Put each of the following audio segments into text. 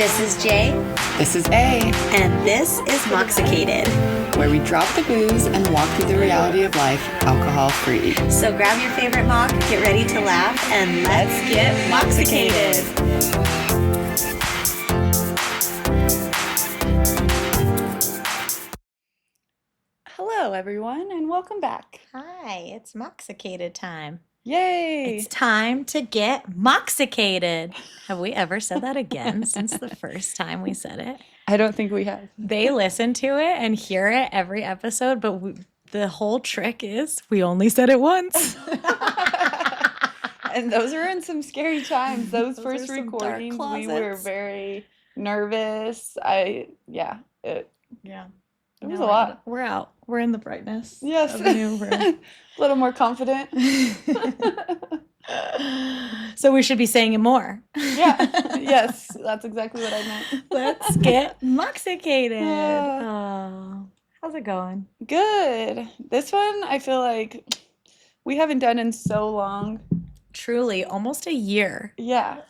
This is Jay. This is A. And this is Moxicated, where we drop the booze and walk through the reality of life alcohol-free. So grab your favorite mock, get ready to laugh, and let's get Moxicated. Hello, everyone, and welcome back. Hi, it's Moxicated time. Yay! It's time to get Moxicated. Have we ever said that again since the first time we said it? I don't think we have. They listen to it and hear it every episode, but the whole trick is we only said it once. And those were in some scary times. Those first are some recordings, dark we were closets. very nervous. It was a lot. We're out. We're in the brightness. Yes. Of the new room. A little more confident. So we should be saying it more. Yeah. Yes. That's exactly what I meant. Let's get Moxicated. Oh, how's it going? Good. This one, I feel like we haven't done in so long. Truly, almost a year. Yeah.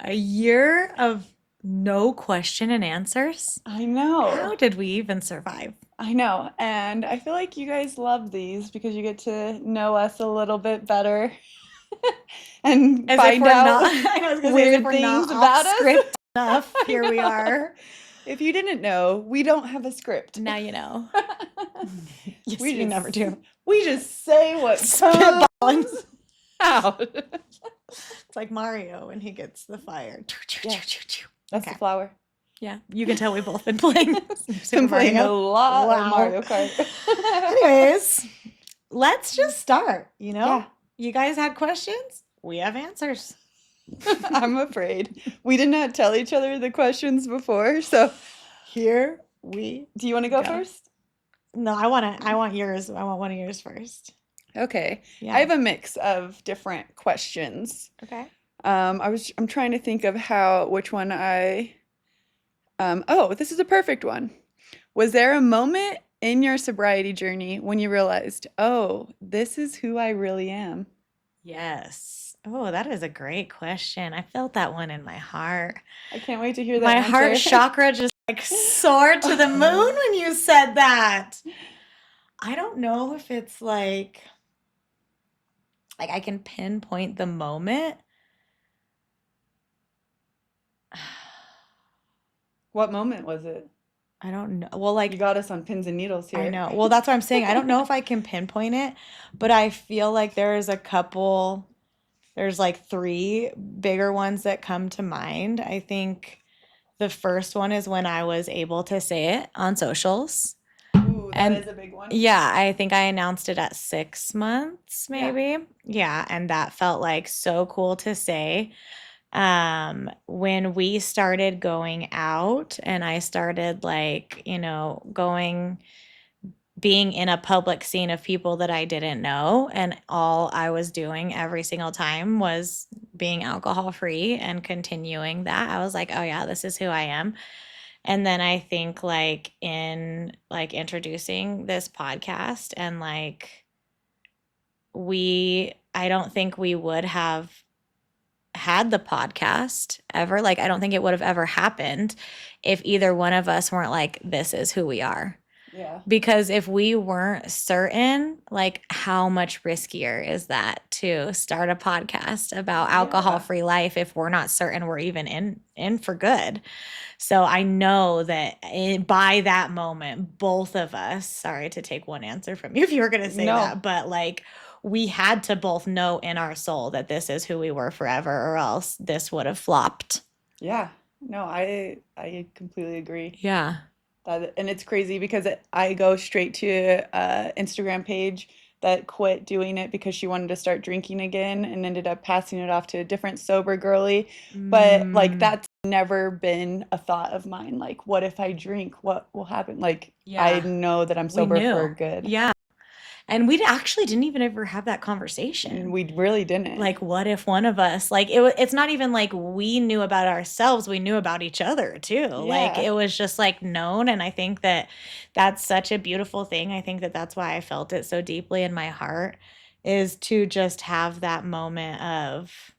A year of no question and answers. I know. How did we even survive? I know. And I feel like you guys love these because you get to know us a little bit better and As find if we're out not, I was gonna say, as weird if we're things not about off us. script enough. Here we are. If you didn't know, we don't have a script. Now you know. Yes, We we just- never do. We just say what Spitballing. comes out. It's like Mario when he gets the fire. Yeah. That's Okay. the flower. Yeah, you can tell we've both been playing. Been playing a lot Wow. of Mario Kart. Anyways, let's just start. You know, Yeah. You guys had questions. We have answers. I'm afraid. We did not tell each other the questions before, so Here we do you want to go Go. first? No, I want yours. I want one of yours first. Okay. Yeah. I have a mix of different questions. Okay. I'm trying to think of which one this is a perfect one. Was there a moment in your sobriety journey when you realized, oh, this is who I really am? Yes. Oh, that is a great question. I felt that one in my heart. I can't wait to hear that My answer. heart chakra just like soared to the moon when you said that. I don't know if it's like I can pinpoint the moment. What moment was it? I don't know. Well, You got us on pins and needles here. I know. Well, that's what I'm saying. I don't know if I can pinpoint it, but I feel like there's like three bigger ones that come to mind. I think the first one is when I was able to say it on socials. Ooh, that And- is a big one. Yeah, I think I announced it at 6 months, Yeah. maybe. Yeah, and that felt like so cool to say. When we started going out and I started being in a public scene of people that I didn't know, and all I was doing every single time was being alcohol free and continuing that, I was like, oh yeah, this is who I am. And then I think in introducing this podcast and I don't think we would have had the podcast ever. I don't think it would have ever happened if either one of us weren't like, this is who we are. Yeah. Because if we weren't certain, how much riskier is that to start a podcast about alcohol-free life if we're not certain we're even in for good? So I know that by that moment, both of us, sorry to take one answer from you if you were going to say No. that, but we had to both know in our soul that this is who we were forever, or else this would have flopped. Yeah. No, I completely agree. Yeah. And it's crazy because I go straight to an Instagram page that quit doing it because she wanted to start drinking again and ended up passing it off to a different sober girly. But that's never been a thought of mine. What if I drink? What will happen? I know that I'm sober for good. Yeah. And we actually didn't even ever have that conversation. And we really didn't. What if one of us, it's not even we knew about ourselves, we knew about each other too. Yeah. It was just known. And I think that that's such a beautiful thing. I think that that's why I felt it so deeply in my heart, is to just have that moment of,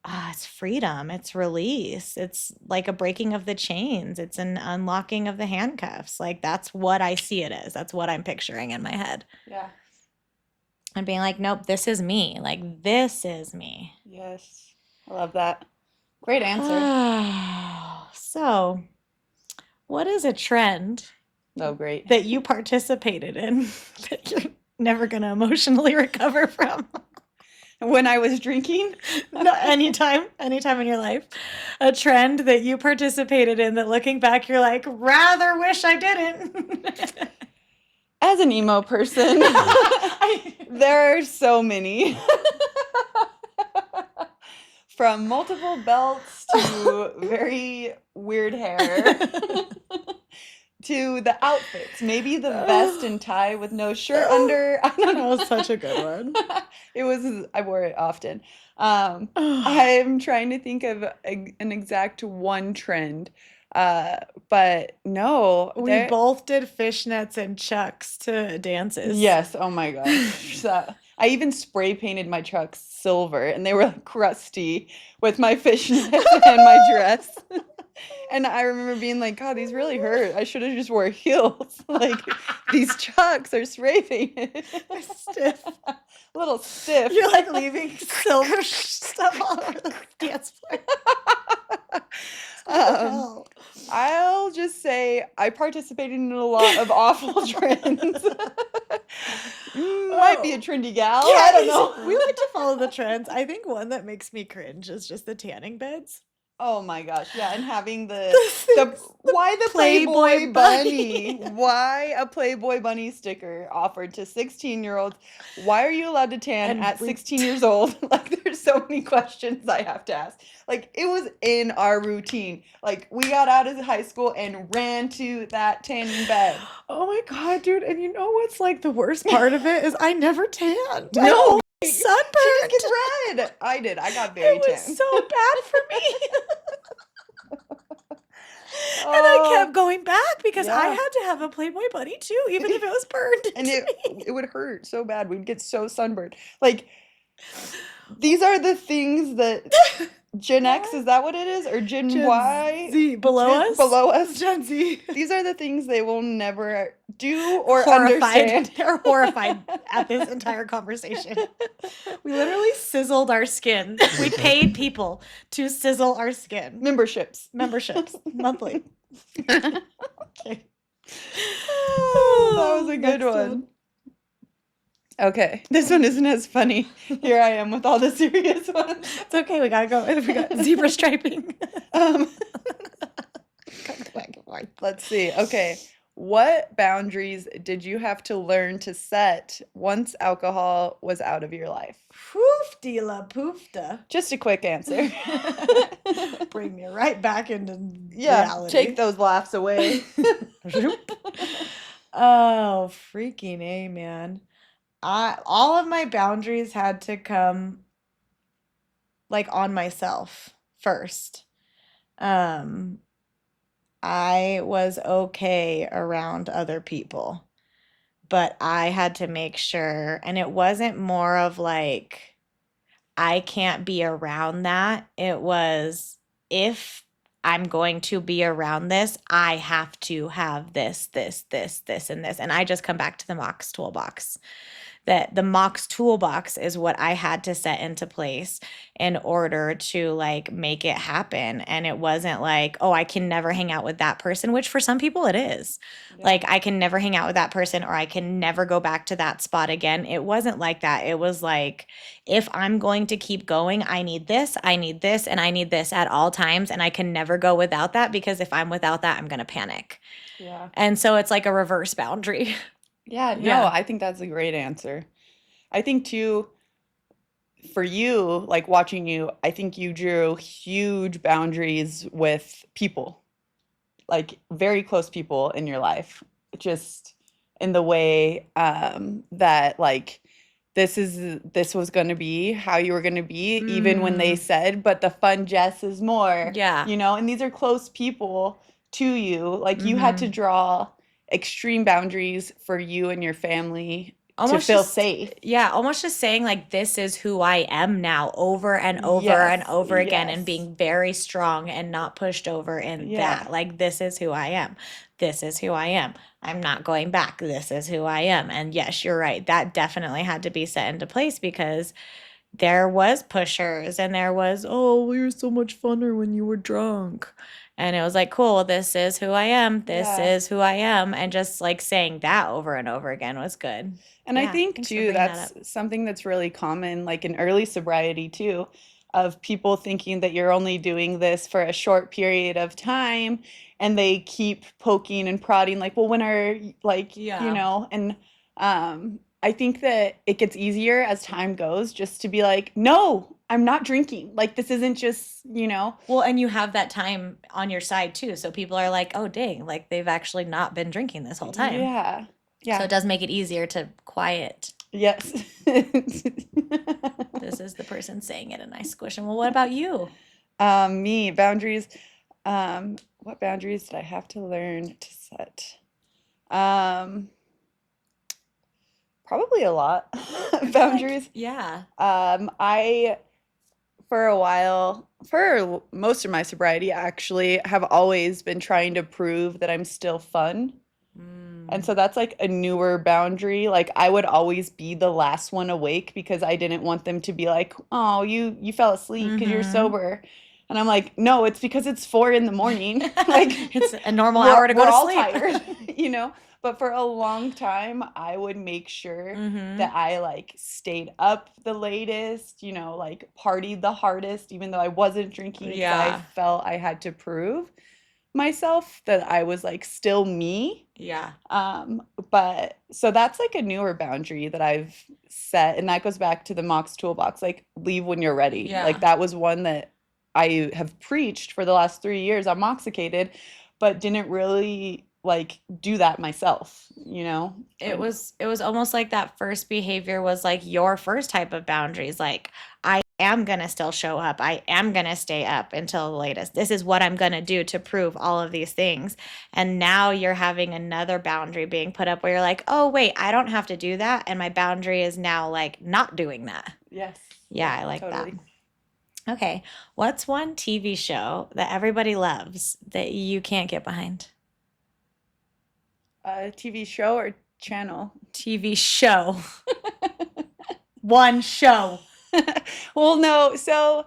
it's freedom, it's release, it's like a breaking of the chains, it's an unlocking of the handcuffs. Like that's what I see it as. That's what I'm picturing in my head. Yeah. And being like, nope, this is me. Like this is me. Yes. I love that. Great answer. So, what is a trend Oh, great. that you participated in that you're never going to emotionally recover from? When I was drinking? No, anytime in your life. A trend that you participated in that looking back, you're like, rather wish I didn't. As an emo person, there are so many. From multiple belts to very weird hair to the outfits. Maybe the vest and tie with no shirt under. I don't know. That was such a good one. I wore it often. I'm trying to think of an exact one trend. But no, We both did fishnets and chucks to dances. Yes, oh my gosh. I even spray painted my chucks silver and they were like crusty with my fishnets and my dress. And I remember being like, God, these really hurt. I should have just wore heels. Like these chucks are spray painted. They're stiff. A little stiff. You're like leaving silver stuff all over the dance floor. I'll just say I participated in a lot of awful trends. Might be a trendy gal. Yeah, I don't know. We like to follow the trends. I think one that makes me cringe is just the tanning beds. Oh my gosh, yeah, and having The why the Playboy Playboy bunny? Why a Playboy bunny sticker offered to 16-year-olds? Why are you allowed to tan And at we- 16 years old? Like there's so many questions I have to ask. Like it was in our routine. Like we got out of high school and ran to that tanning bed. Oh my God, dude. And you know what's like the worst part of it is I never tanned. No, I only she just sunburned. gets red. I did. I got very It was tan. so bad for me. And I kept going back because I Yeah. had to have a Playboy bunny too, even if it was burned. And into me. it would hurt so bad. We'd get so sunburned. Like these are the things that Gen X, is that what it is? Or Gen Y? Z below us? Below us. Gen Z. These are the things they will never do or Horrified. understand. They're horrified at this entire conversation. We literally sizzled our skin. We paid people to sizzle our skin. Memberships. Monthly. Okay. Oh, that was a good Next one. Okay, this one isn't as funny. Here I am with all the serious ones. It's okay. We gotta go. We got zebra striping. Let's see. Okay, what boundaries did you have to learn to set once alcohol was out of your life? Poofty la poofta. Just a quick answer. Bring me right back into Yeah, reality. take those laughs away. Oh, freaking A, man. All of my boundaries had to come like on myself first. I was okay around other people, but I had to make sure, and it wasn't more of like I can't be around that. It was if I'm going to be around this, I have to have this, and this. And I just come back to the Mox toolbox. That the Mox toolbox is what I had to set into place in order to like make it happen. And it wasn't like, oh, I can never hang out with that person, which for some people it is. Yeah. Like I can never hang out with that person or I can never go back to that spot again. It wasn't like that. It was like, if I'm going to keep going, I need this, and I need this at all times. And I can never go without that because if I'm without that, I'm going to panic. Yeah. And so it's like a reverse boundary. Yeah, no, Yeah. I think that's a great answer. I think too, for you, like watching you, I think you drew huge boundaries with people, like very close people in your life, just in the way that like this was going to be how you were going to be, even when they said, but the fun Jess is more, Yeah. you know, and these are close people to you. Like you had to draw extreme boundaries for you and your family to Almost feel just, safe. yeah, almost just saying like, this is who I am now over and over and Yes, over again, and yes. being very strong and not pushed over in Yeah. that. Like, this is who I am. This is who I am. I'm not going back. This is who I am. And yes, you're right. That definitely had to be set into place because there was pushers and there was, oh, well, you're so much funner when you were drunk. And it was like, cool, this is who I am. This Yeah. is who I am. And just like saying that over and over again was good. And I Yeah, think thanks for too, bringing that that's up. something that's really common, like in early sobriety too, of people thinking that you're only doing this for a short period of time and they keep poking and prodding, like, well, when are like, Yeah. and I think that it gets easier as time goes just to be like, no, I'm not drinking. Like, this isn't just, Well, and you have that time on your side too. So people are like, oh, dang, like they've actually not been drinking this whole time. yeah, So yeah, it does make it easier to quiet. yes. This is the person saying it, and I squish them. Well, what about you? Me, boundaries. What boundaries did I have to learn to set? Um, Probably a lot. I feel like, Boundaries. yeah. I, for a while, for most of my sobriety, actually, have always been trying to prove that I'm still fun. And Mm. so that's like a newer boundary. Like I would always be the last one awake because I didn't want them to be like, "Oh, you fell asleep because you're Mm-hmm. sober." And I'm like, "No, it's because it's 4 in the morning. Like It's a normal we're hour to go we're to all sleep. tired, you know?" But for a long time, I would make sure Mm-hmm. that I like stayed up the latest, like partied the hardest, even though I wasn't drinking because I Yeah. felt I had to prove myself that I was like still me. Yeah. Um, but so that's like a newer boundary that I've set, and that goes back to the Mox toolbox, like leave when you're ready. Like Yeah. that was one that I have preached for the last 3 years. I'm moxicated, but didn't really like do that myself. And It was almost like that first behavior was like your first type of boundaries. Like, I am gonna still show up. I am gonna stay up until the latest. This is what I'm gonna do to prove all of these things. And now you're having another boundary being put up where you're like, oh wait, I don't have to do that. And my boundary is now like not doing that. yes, Yeah, yeah, I like that. totally. Okay. What's one TV show that everybody loves that you can't get behind? A TV show or channel? TV show. One show. Well, no, so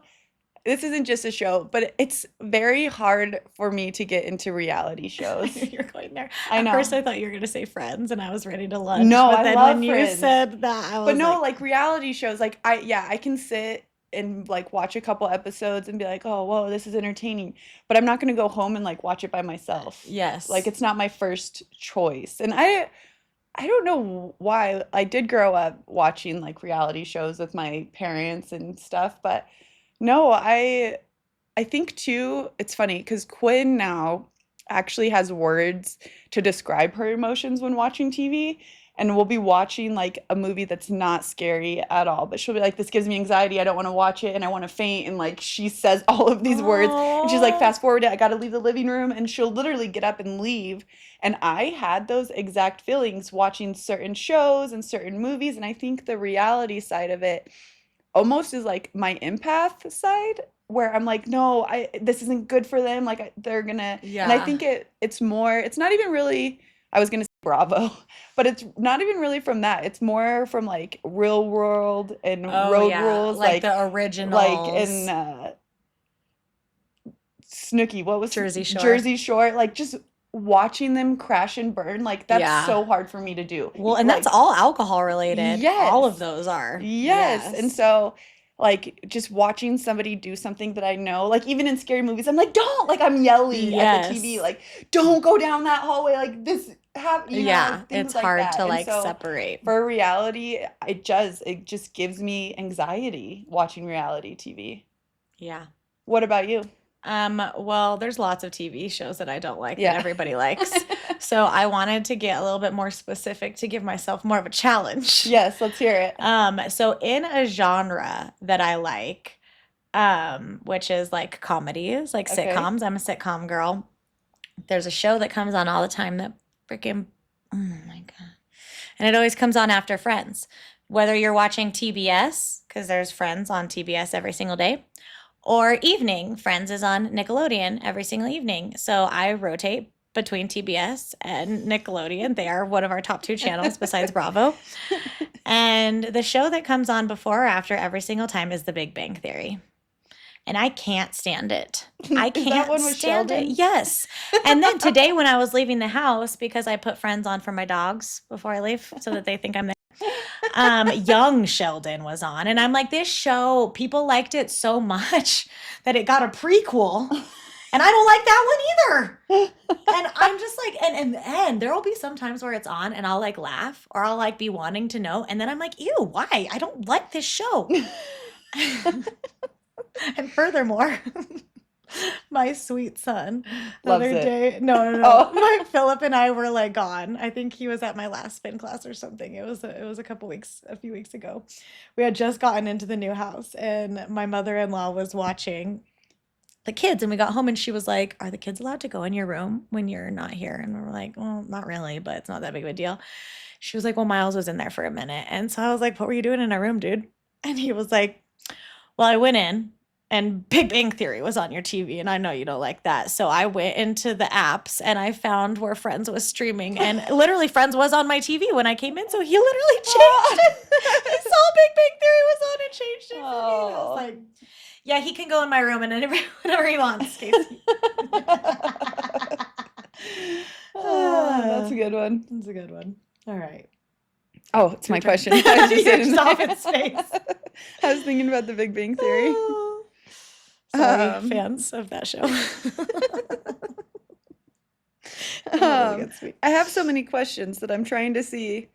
this isn't just a show, but it's very hard for me to get into reality I knew shows. you were going there. I At first, know. I thought you were going to say Friends, and I was ready to lunge. No, But I then when love you Friends. said that, I But was no, like, like reality shows, like I can sit and like watch a couple episodes and be like, "Oh, whoa, this is entertaining." But I'm not going to go home and like watch it by myself. Like yes. it's not my first choice. And I don't know why. I did grow up watching like reality shows with my parents and stuff, but no, I think too, it's funny because Quinn now actually has words to describe her emotions when watching TV. And we'll be watching like a movie that's not scary at all, but she'll be like, "This gives me anxiety. I don't want to watch it and I want to faint." And like she says all of these words and she's like, Oh, "Fast forward it, I got to leave the living room." And she'll literally get up and leave. And I had those exact feelings watching certain shows and certain movies. And I think the reality side of it almost is like my empath side where I'm like, no, I this isn't good for them. Like they're gonna, and I yeah. think it's more. It's not even really. I was gonna say Bravo, but it's not even really from that. It's more from like Real World and Oh, Road yeah. Rules, Like the like in originals, Snooki. What was Jersey Shore. Jersey Shore? Like just watching them crash and burn. Like that's Yeah. so hard for me to do. Well, and that's Like all alcohol related. All of yes. those are. Yes. And Yes. so, like, just watching somebody do something that I know, like, even in scary movies, I'm like, don't, like, I'm yelling at the TV, Yes. like, don't go down that hallway, like, this, Yeah. like, It's things like hard that. to And like so, separate. for reality, it just gives me anxiety watching reality TV. Yeah. What about you? Well, there's lots of TV shows that I don't like that Yeah. everybody likes. So I wanted to get a little bit more specific to give myself more of a challenge. Yes, let's hear it. So in a genre that I like, which is like comedies, like Okay. sitcoms. I'm a sitcom girl. There's a show that comes on all the time that freaking, oh my God. And it always comes on after Friends. Whether you're watching TBS, because there's Friends on TBS every single day, or evening, Friends is on Nickelodeon every single evening. So I rotate between TBS and Nickelodeon. They are one of our top two channels besides Bravo. And the show that comes on before or after every single time is The Big Bang Theory. And I can't stand it. I Is that can't one with stand it. Sheldon? Yes. And then today, when I was leaving the house, because I put Friends on for my dogs before I leave so that they think I'm there, young Sheldon was on. And I'm like, this show, people liked it so much that it got a prequel. And I don't like that one either. And I'm just like, and there will be some times where it's on and I'll like laugh or I'll like be wanting to know. And then I'm like, ew, why? I don't like this show. And furthermore, my sweet son the Loves other it. day, no, Oh. my Philip and I were like gone. I think he was at my last spin class or something. It was a few weeks ago. We had just gotten into the new house and my mother-in-law was watching the kids and we got home and she was like, "Are the kids allowed to go in your room when you're not here?" And we were like, "Well, not really, but it's not that big of a deal." She was like, "Well, Miles was in there for a minute." And so I was like, "What were you doing in our room, dude?" And he was like, "Well, I went in and Big Bang Theory was on your TV, and I know you don't like that. So I went into the apps and I found where Friends was streaming, and literally Friends was on my TV when I came in. So he literally changed it. He saw Big Bang Theory was on and changed it for me. And I was Oh. like, yeah, he can go in my room and whenever he wants, Casey. Oh, that's a good one. That's a good one. All right. Oh, it's Your my turn. question. I was just You're sitting off there. in space. I was thinking about the Big Bang Theory. Oh. Sorry, Um, fans of that show. Really good, sweet. I have so many questions that I'm trying to see.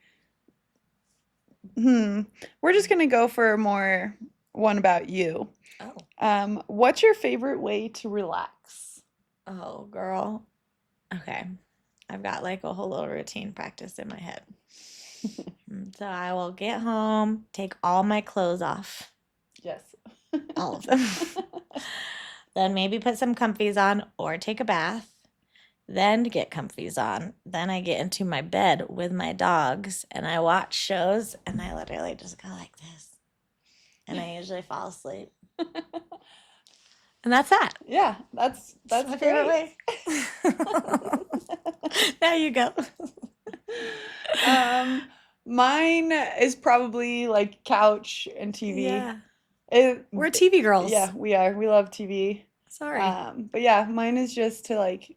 We're just gonna go for more one about you. Oh. What's your favorite way to relax? Oh, girl. Okay. I've got like a whole little routine practice in my head. So I will get home, take all my clothes off, Yes. all of them. Then maybe put some comfies on or take a bath. Then get comfies on. Then I get into my bed with my dogs and I watch shows and I literally just go like this. And I usually fall asleep. And that's that. Yeah, that's That's my favorite great. way. Now you go. Mine is probably like couch and TV. Yeah. We're It, TV girls. yeah, we are. We love TV. Sorry. But yeah, mine is just to like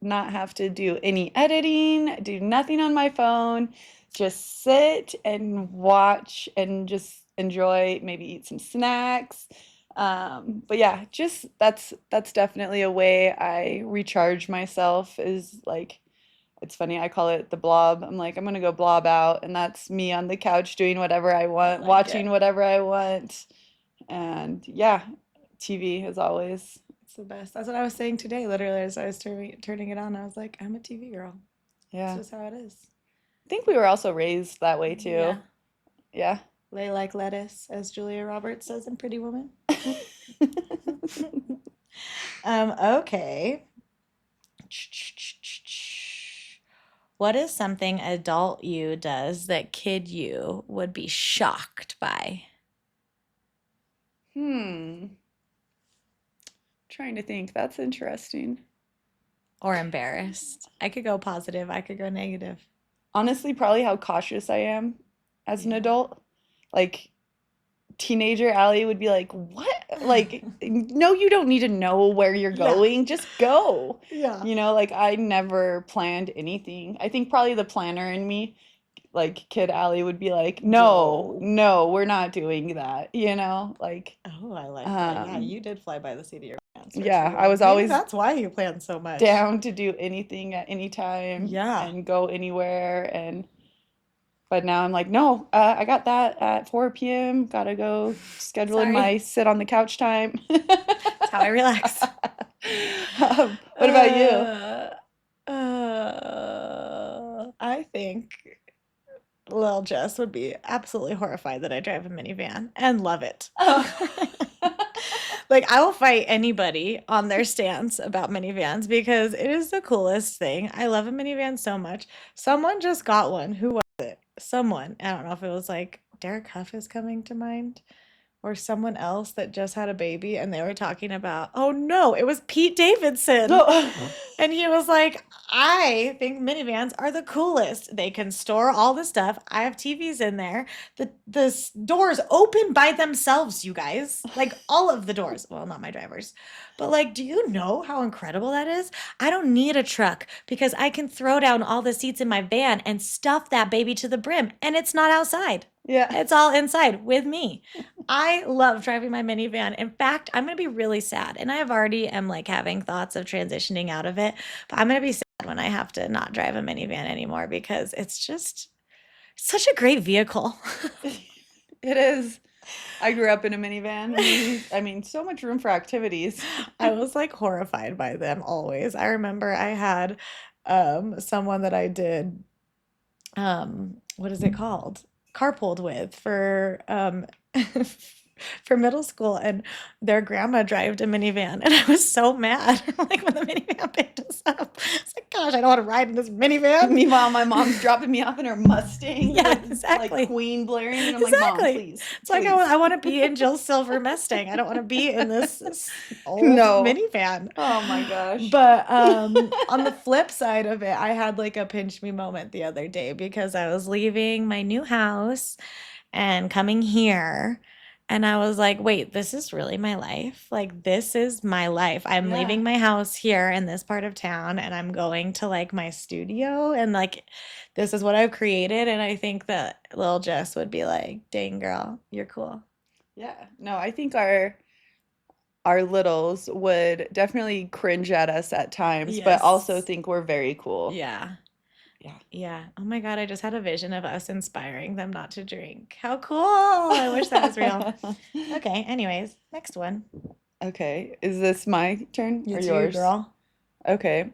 not have to do any editing, do nothing on my phone, just sit and watch and just enjoy, maybe eat some snacks. But yeah, just that's definitely a way I recharge myself is like it's funny, I call it the blob. I'm like, I'm gonna go blob out, and that's me on the couch doing whatever I want, like watching it. whatever I want. And yeah, TV as always. It's the best. That's what I was saying today, literally, as I was turning it on. I was like, I'm a TV girl. Yeah. That's just how it is. I think we were also raised that way too. Yeah. Yeah. Lay like lettuce, as Julia Roberts says in Pretty Woman. Okay. What is something adult you does that kid you would be shocked by? Trying to think. That's interesting. Or embarrassed? I could go positive, I could go negative. Honestly, probably how cautious I am as an Yeah. adult. Like teenager Allie would be like, "What? Like, no, you don't need to know where you're Yeah. going. Just go." Yeah. You know, like I never planned anything. I think probably the planner in me, like kid Allie would be like, "No, Go. no, we're not doing that." You know, like Oh, I like that. Yeah, um you did fly by the seat of your pants for yeah, too I long. was Maybe always that's why you plan so much. down to do anything at any time Yeah. and go anywhere and but now I'm like, no, I got that at 4 p.m. Gotta go schedule in Sorry. my sit on the couch time. That's how I relax. What about you? I think Lil Jess would be absolutely horrified that I drive a minivan and love it. Like, I will fight anybody on their stance about minivans because it is the coolest thing. I love a minivan so much. Someone just got one. Who was it? someone, I don't know if it was like Derek Huff is coming to mind or someone else that just had a baby and they were talking about, oh no, it was Pete Davidson. No. And he was like, I think minivans are the coolest. They can store all the stuff. I have TVs in there. The doors open by themselves, you guys. Like all of the doors. Well, not my driver's. But like, do you know how incredible that is? I don't need a truck because I can throw down all the seats in my van and stuff that baby to the brim and it's not outside. Yeah. It's all inside with me. I love driving my minivan. In fact, I'm going to be really sad. And I have already am like having thoughts of transitioning out of it. But I'm going to be sad when I have to not drive a minivan anymore because it's just such a great vehicle. It is. I grew up in a minivan. I mean, so much room for activities. I was like horrified by them always. I remember I had someone that I did what is it called? Carpooled with for for middle school and their grandma drove a minivan and I was so mad like when the minivan picked us up. It's like, gosh, I don't want to ride in this minivan. Meanwhile, my mom's dropping me off in her Mustang Yeah, with exactly. like Queen blaring, and I'm like, Mom, Exactly. please, It's like please. I want to be in Jill's silver Mustang. I don't want to be in this old No. minivan. Oh my gosh. But on the flip side of it, I had like a pinch me moment the other day because I was leaving my new house and coming here. And I was like, wait, this is really my life. Like, this is my life. I'm Yeah. leaving my house here in this part of town and I'm going to like my studio and like this is what I've created. And I think that little Jess would be like, dang girl, you're cool. Yeah. No, I think our littles would definitely cringe at us at times, but also Yes. think we're very cool. Yeah. Yeah. Yeah. Oh my God, I just had a vision of us inspiring them not to drink. How cool. I wish that was real. Okay, anyways, next one. Okay. Is this my turn or It's you, yours? girl. Okay.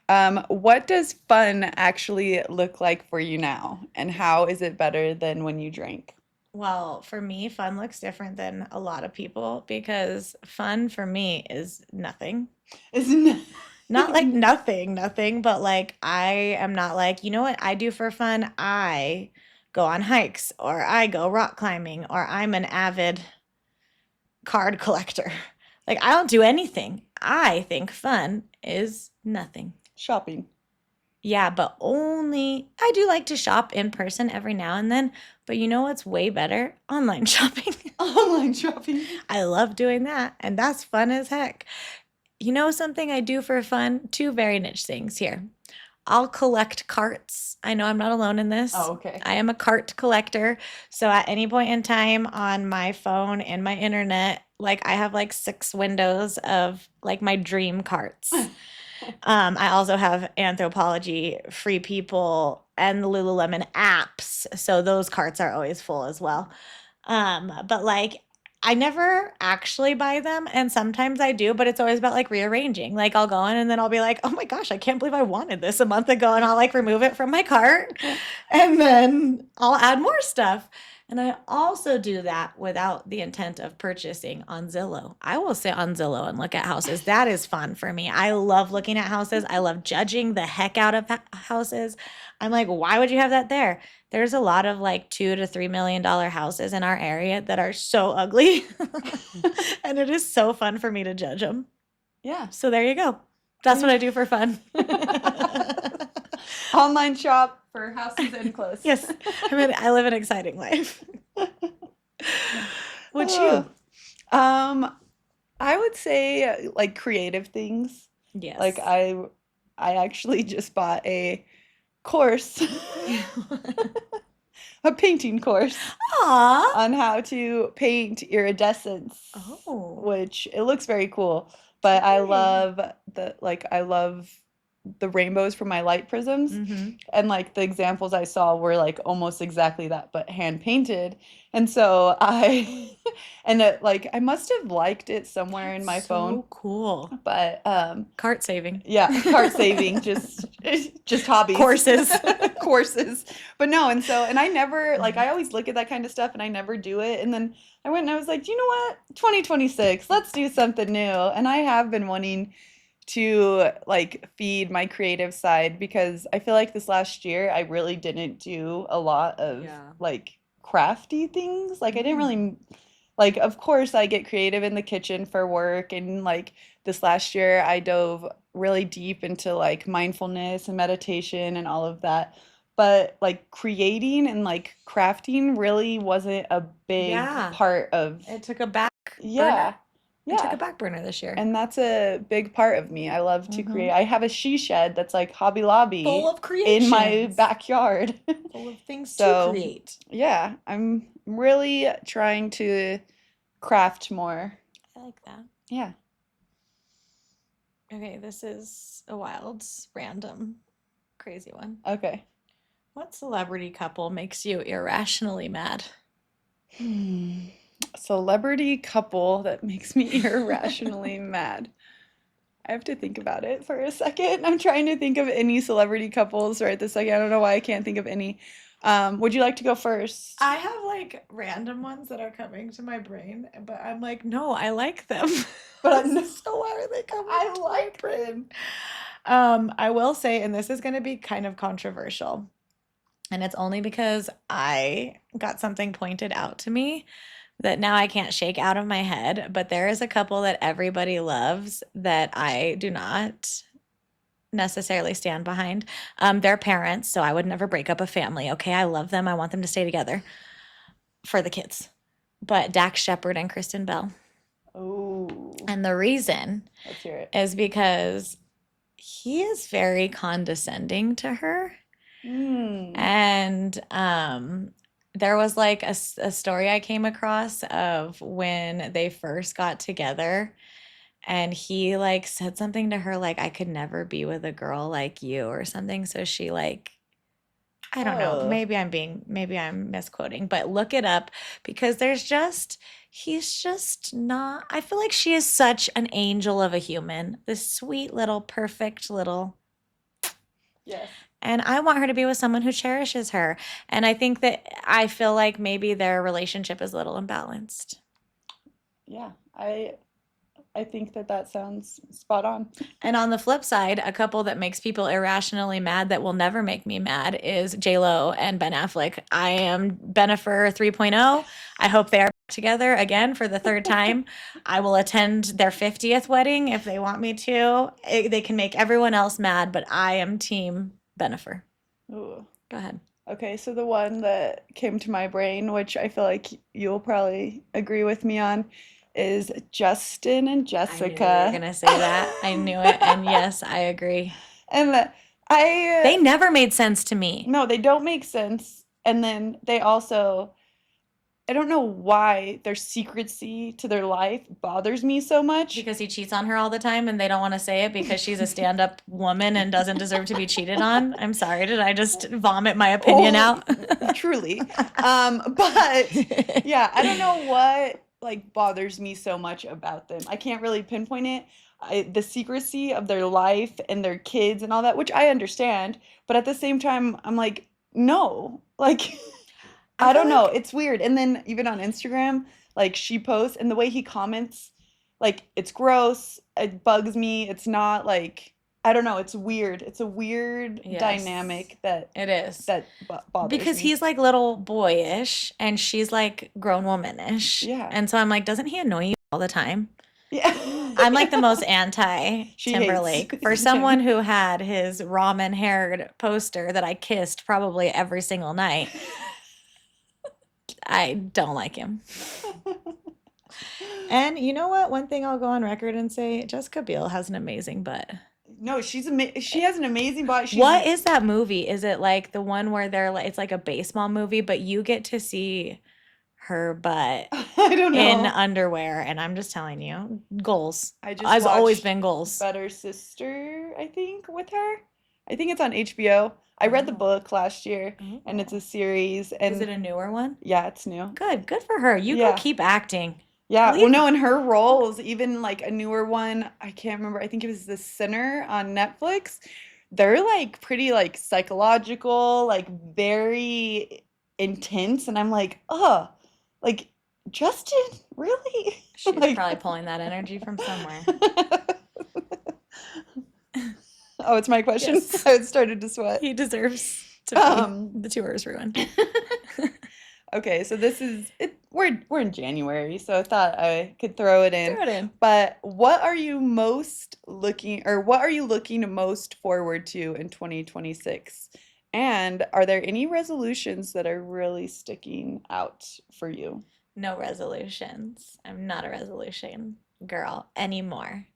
What does fun actually look like for you now? And how is it better than when you drank? Well, for me, fun looks different than a lot of people because fun for me is nothing. Isn't Not like nothing, but like I am not like, you know what I do for fun? I go on hikes or I go rock climbing or I'm an avid card collector. Like I don't do anything. I think fun is nothing. shopping? Yeah, but only I do like to shop in person every now and then, but you know what's way better? Online shopping. Online shopping. I love doing that, and that's fun as heck. You know something I do for fun? Two very niche things here. I'll collect carts. I know I'm not alone in this. Oh, okay. I am a cart collector. So at any point in time on my phone and my internet, like I have like 6 windows of like my dream carts. I also have Anthropologie, Free People, and the Lululemon apps. So those carts are always full as well. But like I never actually buy them, and sometimes I do, but it's always about like rearranging. Like I'll go in and then I'll be like, oh my gosh, I can't believe I wanted this a month ago, and I'll like remove it from my cart, and then I'll add more stuff. And I also do that without the intent of purchasing on Zillow. I will sit on Zillow and look at houses. That is fun for me. I love looking at houses. I love judging the heck out of houses. I'm like, why would you have that there? There's a lot of like $2 to $3 million houses in our area that are so ugly. And it is so fun for me to judge them. Yeah. So there you go. That's what I do for fun. Online shop for houses and clothes. Yes. I live an exciting life. What you? I would say like creative things. Yes. Like I actually just bought a course, a painting course Aw. on how to paint iridescence, Oh. which it looks very cool. But I Yay. love I love the rainbows from my light prisms. Mm-hmm. And like the examples I saw were like almost exactly that, but hand painted. And so and it, like I must have liked it somewhere in my phone, So cool. but Cart saving. yeah, cart saving, just hobbies, Courses. courses. But no, and I never like I always look at that kind of stuff and I never do it. And then I went and I was like, you know what? 2026, let's do something new. And I have been wanting to like feed my creative side because I feel like this last year I really didn't do a lot of Yeah. like crafty things. Like I didn't Mm. really like of course I get creative in the kitchen for work and like this last year I dove really deep into like mindfulness and meditation and all of that. But like creating and like crafting really wasn't a big Yeah. part of It took a back burner. yeah. It took a Yeah. back burner this year. And that's a big part of me. I love to Hmm. create. I have a she shed that's like Hobby Full Lobby of in my creations, backyard. full of things to So, create. yeah, I'm really trying to craft more. I like that. Yeah. Okay, this is a wild, random, crazy one. Okay. What celebrity couple makes you irrationally mad? Hmm. Celebrity couple that makes me irrationally mad. I have to think about it for a second. I'm trying to think of any celebrity couples right this second. I don't know why I can't think of any. Would you like to go first? I have like random ones that are coming to my brain, but I'm like, no, I like them. But no, So why are they coming I to my like brain? them. I will say, and this is going to be kind of controversial, and it's only because I got something pointed out to me that now I can't shake out of my head. But there is a couple that everybody loves that I do not necessarily stand behind. They're parents, so I would never break up a family. Okay, I love them. I want them to stay together for the kids. But Dax Shepard and Kristen Bell. Oh, And the reason let's hear it. is because he is very condescending to her. Hmm. And there was like a story I came across of when they first got together, and he like said something to her like, I could never be with a girl like you or something. So she like, I don't know, Oh, maybe I'm misquoting, but look it up because he's just not, I feel like she is such an angel of a human, this sweet little, perfect little, yes. and I want her to be with someone who cherishes her. And I feel like maybe their relationship is a little imbalanced. Yeah. I think that that sounds spot on. And on the flip side, a couple that makes people irrationally mad that will never make me mad is J Lo and Ben Affleck. I am Benifer 3.0. I hope they are back together again for the third time. I will attend their 50th wedding if they want me to. They can make everyone else mad, but I am team Benifer. Ooh. Go ahead. Okay, so the one that came to my brain, which I feel like you'll probably agree with me on, is Justin and I knew you were Jessica. gonna say that. I knew it. And yes, I agree. And They I, never made sense to me no, they don't make sense. And then they also, I don't know why their secrecy to their life bothers me so much. because he cheats on her all the time and they don't want to say it because she's a stand-up woman and doesn't deserve to be cheated on. I'm sorry, did I just vomit my opinion Oh, out? truly. But yeah, I don't know what like bothers me so much about them. I can't really pinpoint it. The secrecy of their life and their kids and all that, which I understand, but at the same time, I'm like, no, like I I feel don't know. like It's weird. And then even on Instagram, like she posts and the way he comments, like it's gross. It bugs me. It's not like I don't know. It's weird. It's a weird yes, dynamic that it is. bothers Because me. he's like little boyish and she's like grown womanish. Yeah. And so I'm like, doesn't he annoy you all the time? Yeah. I'm like the most anti She hates Timberlake. For someone him. who had his ramen haired poster that I kissed probably every single night, I don't like him. And you know what? One thing I'll go on record and say, Jessica Biel has an amazing butt. No, she has an amazing body. She's What is that movie? Is it like the one where they're like it's like a baseball movie, but you get to see her butt I don't in know. underwear, and I'm just telling you, goals. I just Has always watched been goals. Better Sister, I think, with her. I think it's on HBO. I read the Oh. book last year, and it's Oh. a series, Is it and a newer one? yeah, it's new. Good for her. You go Yeah. keep acting. Yeah. Well, Leave. no, and her roles, even like a newer one, I can't remember. I think it was The Sinner on Netflix. They're like pretty like psychological, like very intense, and I'm like, oh, like Justin, really? She's Like probably pulling that energy from somewhere. Oh, it's my question. Yes. I started to sweat. He deserves to be Um, the tour is ruined. okay, so this is it. We're in January, so I thought I could throw it in. Throw it in. But what are you looking most forward to in 2026? And are there any resolutions that are really sticking out for you? No resolutions. I'm not a resolution girl anymore.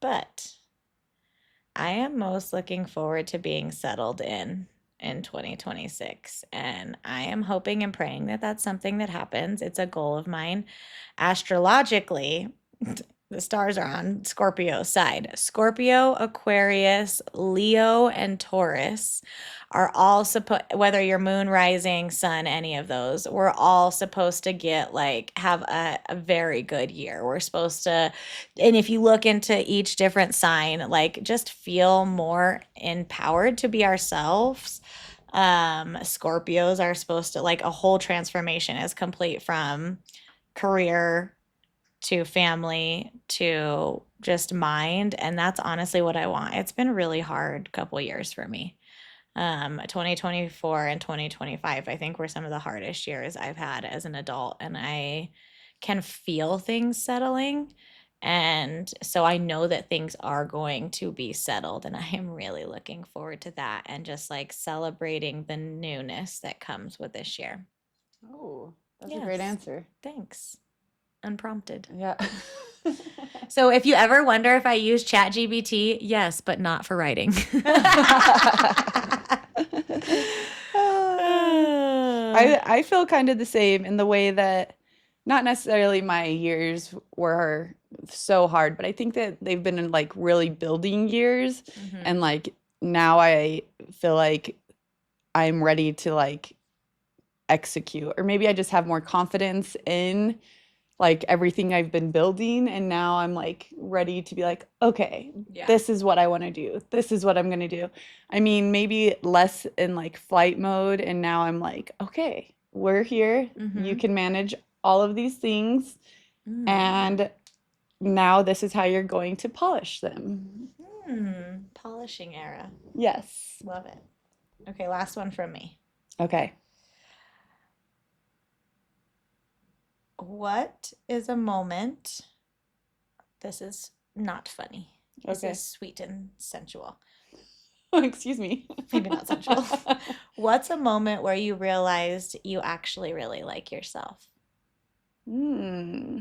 But I am most looking forward to being settled in 2026. And I am hoping and praying that that's something that happens. It's a goal of mine. Astrologically, the stars are on Scorpio's side. Scorpio, Aquarius, Leo, and Taurus are all supposed, whether you're moon, rising, sun, any of those, we're all supposed to get like, have a very good year. We're supposed to, and if you look into each different sign, like just feel more empowered to be ourselves. Scorpios are supposed to, like, a whole transformation is complete from career to family to just mind, and that's honestly what I want. It's been a really hard couple years for me. 2024 and 2025 I think were some of the hardest years I've had as an adult, and I can feel things settling, and so I know that things are going to be settled, and I am really looking forward to that and just like celebrating the newness that comes with this year. Oh, that's a great Yes, answer. thanks. Unprompted. Yeah. So if you ever wonder if I use ChatGPT, yes, but not for writing. I feel kind of the same in the way that not necessarily my years were so hard, but I think that they've been in like really building years, Mhm. and like now I feel like I'm ready to like execute, or maybe I just have more confidence in like everything I've been building, and now I'm like ready to be like, okay, Yeah. this is what I want to do. This is what I'm going to do. I mean, maybe less in like flight mode, and now I'm like, okay, we're here. You Mhm. can manage all of these things, Mm. and now this is how you're going to polish them. Polishing era. Yes. Love it. Okay, last one from me. Okay. What is a moment? This is not funny. This is Okay. sweet and sensual. Excuse me. Maybe not sensual. What's a moment where you realized you actually really like yourself? Hmm.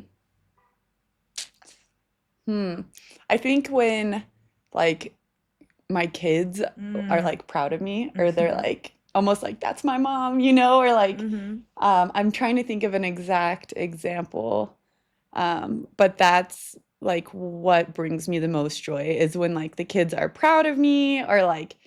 Hmm. I think when like my kids are Mm. like proud of me, or they're Mhm. like almost like that's my mom, or like Mhm. I'm trying to think of an exact example. But that's like what brings me the most joy is when like the kids are proud of me, or like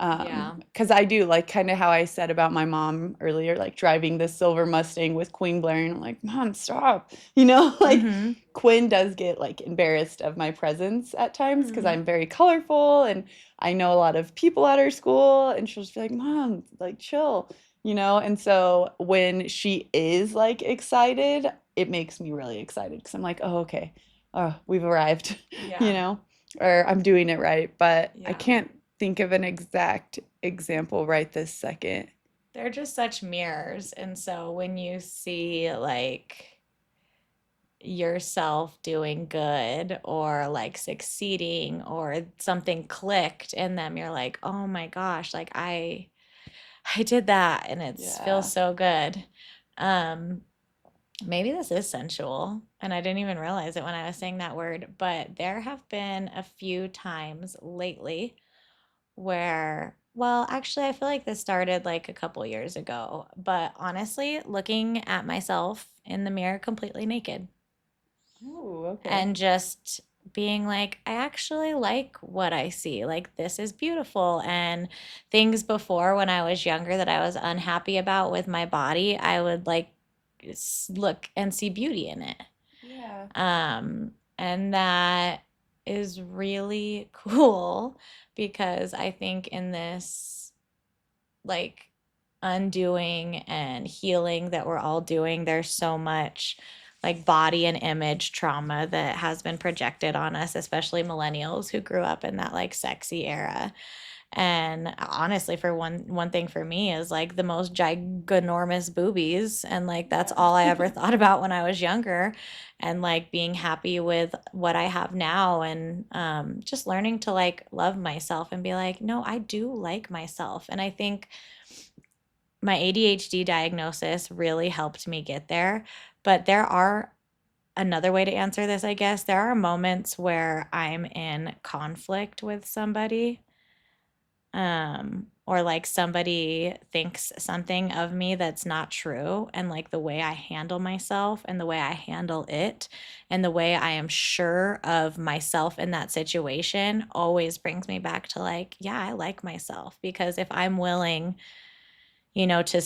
Yeah. because I do like kind of how I said about my mom earlier, like driving this silver Mustang with Queen blaring. I'm like, Mom, stop. Like Mhm. Quinn does get like embarrassed of my presence at times because Mm. I'm very colorful, and I know a lot of people at her school, and she'll just be like, Mom, like chill. And so when she is like excited, it makes me really excited because I'm like, oh, okay. Oh, we've arrived, you Yeah. know, or I'm doing it right. But I Yeah. can't think of an exact example right this second. They're just such mirrors. And so when you see like yourself doing good or like succeeding or something clicked in them, you're like, "Oh my gosh, like I did that and it feels Yeah. so good." Um Maybe this is sensual, and I didn't even realize it when I was saying that word, but there have been a few times lately where, well, actually, I feel like this started like a couple years ago, but honestly, looking at myself in the mirror completely naked Oh, okay. and just being like, I actually like what I see. Like, this is beautiful. And things before when I was younger that I was unhappy about with my body, I would like look and see beauty in it. Yeah. And that is really cool because I think in this like undoing and healing that we're all doing, there's so much like body and image trauma that has been projected on us, especially millennials who grew up in that like sexy era. And honestly, for one thing for me is like the most giganormous boobies, and like that's Yeah. all I ever thought about when I was younger, and like being happy with what I have now, and just learning to like love myself and be like, no, I do like myself. And I think my ADHD diagnosis really helped me get there. But there are another way to answer this, I guess. There are moments where I'm in conflict with somebody, or like somebody thinks something of me that's not true, and like the way I handle myself and the way I handle it and the way I am sure of myself in that situation always brings me back to like, yeah, I like myself. Because if I'm willing, you know, to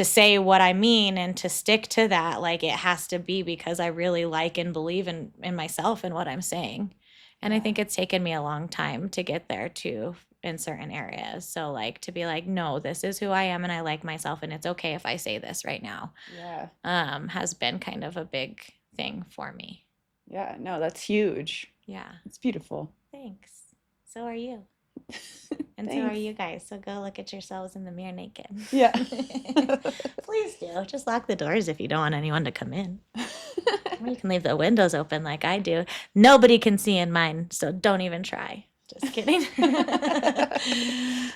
say what I mean and to stick to that, like it has to be because I really like and believe in myself and what I'm saying. And I Yeah. think it's taken me a long time to get there too in certain areas. So like to be like, no, this is who I am and I like myself and it's okay if I say this right now, Yeah. has been kind of a big thing for me. Yeah. No, that's huge. Yeah. It's beautiful. Thanks. So are you. And so are Thanks. you guys. So go look at yourselves in the mirror naked. Yeah. Please do. Just lock the doors if you don't want anyone to come in. Or you can leave the windows open like I do. Nobody can see in mine, so don't even try. Just kidding.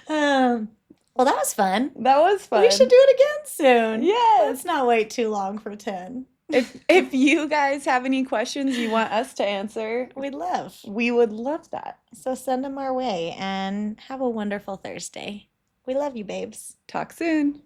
Well, that was fun. That was We should fun. do it again soon. Yes. Let's not wait too long for 10. If you guys have any questions you want us to answer, We'd love. we would love that. So send them our way and have a wonderful Thursday. We love you, babes. Talk soon.